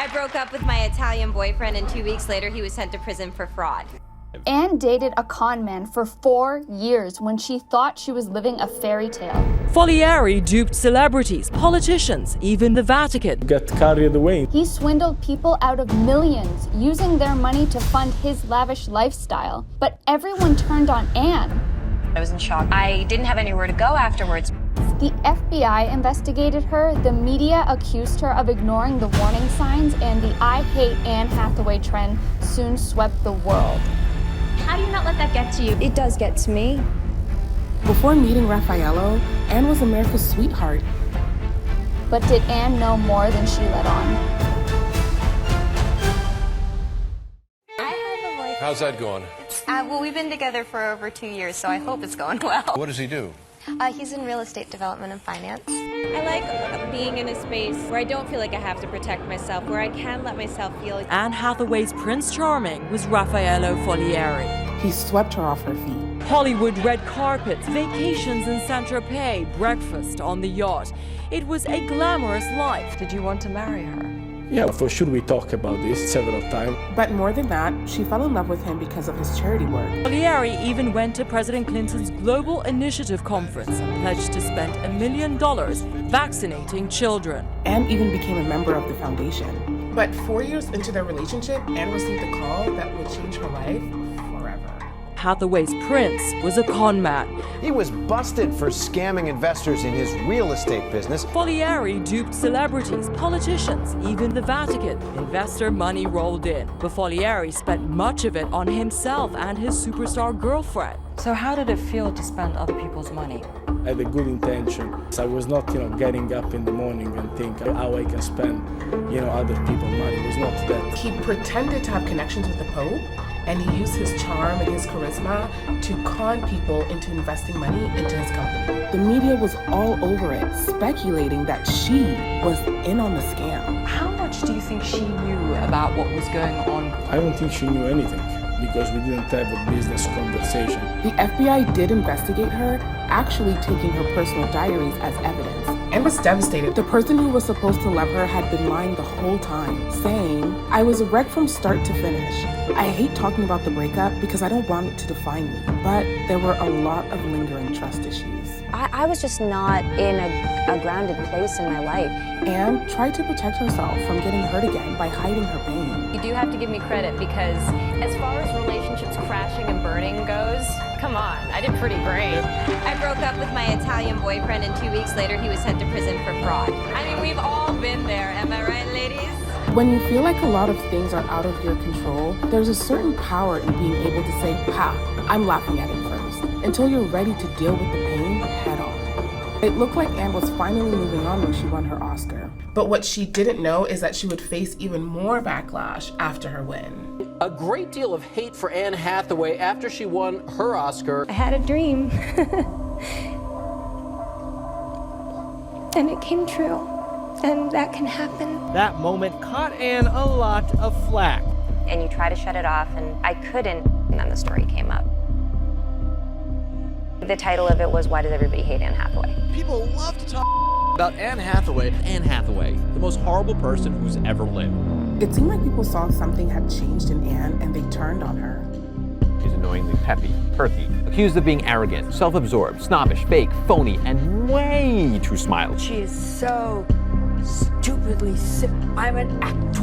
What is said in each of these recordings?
I broke up with my Italian boyfriend and 2 weeks later he was sent to prison for fraud. Anne dated a con man for 4 years when she thought she was living a fairy tale. Folieri duped celebrities, politicians, even the Vatican. Got carried away. He swindled people out of millions, using their money to fund his lavish lifestyle. But everyone turned on Anne. I was in shock. I didn't have anywhere to go afterwards. The FBI investigated her, the media accused her of ignoring the warning signs, and the I hate Anne Hathaway trend soon swept the world. How do you not let that get to you? It does get to me. Before meeting Raffaello, Anne was America's sweetheart. But did Anne know more than she let on? I have a boyfriend. How's that going? Well, we've been together for over 2 years, so I hope it's going well. What does he do? He's in real estate development and finance. I like being in a space where I don't feel like I have to protect myself, where I can let myself feel. Anne Hathaway's Prince Charming was Raffaello Folieri. He swept her off her feet. Hollywood red carpets, vacations in Saint-Tropez, breakfast on the yacht. It was a glamorous life. Did you want to marry her? Yeah, for sure we talk about this several times. But more than that, she fell in love with him because of his charity work. Folieri even went to President Clinton's Global Initiative Conference and pledged to spend $1 million vaccinating children. Anne even became a member of the foundation. But 4 years into their relationship, Anne received a call that would change her life forever. Hathaway's prince was a con man. He was busted for scamming investors in his real estate business. Folieri duped celebrities, politicians, even the Vatican. Investor money rolled in, but Folieri spent much of it on himself and his superstar girlfriend. So how did it feel to spend other people's money? I had a good intention. So I was not, getting up in the morning and think how I can spend, other people's money. It was not that. He pretended to have connections with the Pope, and he used his charm and his charisma to con people into investing money into his company. The media was all over it, speculating that she was in on the scam. How much do you think she knew about what was going on? I don't think she knew anything because we didn't have a business conversation. The FBI did investigate her, actually taking her personal diaries as evidence. Anne was devastated. The person who was supposed to love her had been lying the whole time, saying, "I was a wreck from start to finish. I hate talking about the breakup because I don't want it to define me." But there were a lot of lingering trust issues. I was just not in a grounded place in my life. Anne tried to protect herself from getting hurt again by hiding her pain. You do have to give me credit because as far as relationships crashing and burning goes, come on, I did pretty great. I broke up with my Italian boyfriend and 2 weeks later he was sent to prison for fraud. I mean, we've all been there, am I right, ladies? When you feel like a lot of things are out of your control, there's a certain power in being able to say, "Ha, I'm laughing at it first," until you're ready to deal with the pain head on. It looked like Anne was finally moving on when she won her Oscar. But what she didn't know is that she would face even more backlash after her win. A great deal of hate for Anne Hathaway after she won her Oscar. I had a dream. And it came true. And that can happen. That moment caught Anne a lot of flack. And you try to shut it off, and I couldn't, and then the story came up. The title of it was, "Why Does Everybody Hate Anne Hathaway?" People love to talk about Anne Hathaway. Anne Hathaway, the most horrible person who's ever lived. It seemed like people saw something had changed in Anne and they turned on her. She's annoyingly peppy, perky, accused of being arrogant, self-absorbed, snobbish, fake, phony, and way too smiley. She is so stupidly sick. I'm an actor.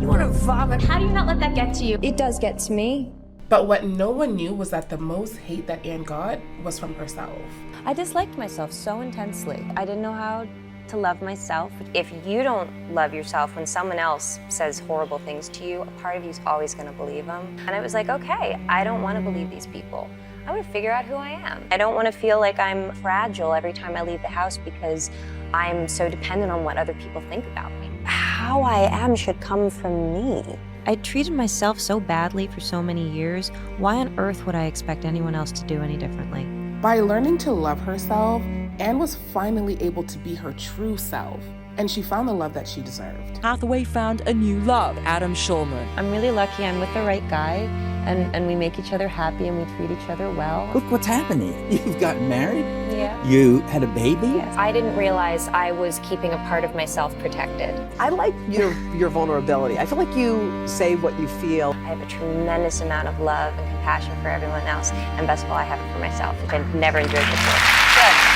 You want to vomit? How do you not let that get to you? It does get to me. But what no one knew was that the most hate that Anne got was from herself. I disliked myself so intensely. I didn't know how to love myself. If you don't love yourself, when someone else says horrible things to you, a part of you is always going to believe them. And I was like, okay, I don't want to believe these people. I want to figure out who I am. I don't want to feel like I'm fragile every time I leave the house because I'm so dependent on what other people think about me. How I am should come from me. I treated myself so badly for so many years. Why on earth would I expect anyone else to do any differently? By learning to love herself, Anne was finally able to be her true self. and she found the love that she deserved. Hathaway found a new love, Adam Schulman. I'm really lucky I'm with the right guy, and we make each other happy and we treat each other well. Look what's happening. You've gotten married. Yeah. You had a baby. Yes. I didn't realize I was keeping a part of myself protected. I like your vulnerability. I feel like you say what you feel. I have a tremendous amount of love and compassion for everyone else, and best of all, I have it for myself, which I never enjoyed before. Good.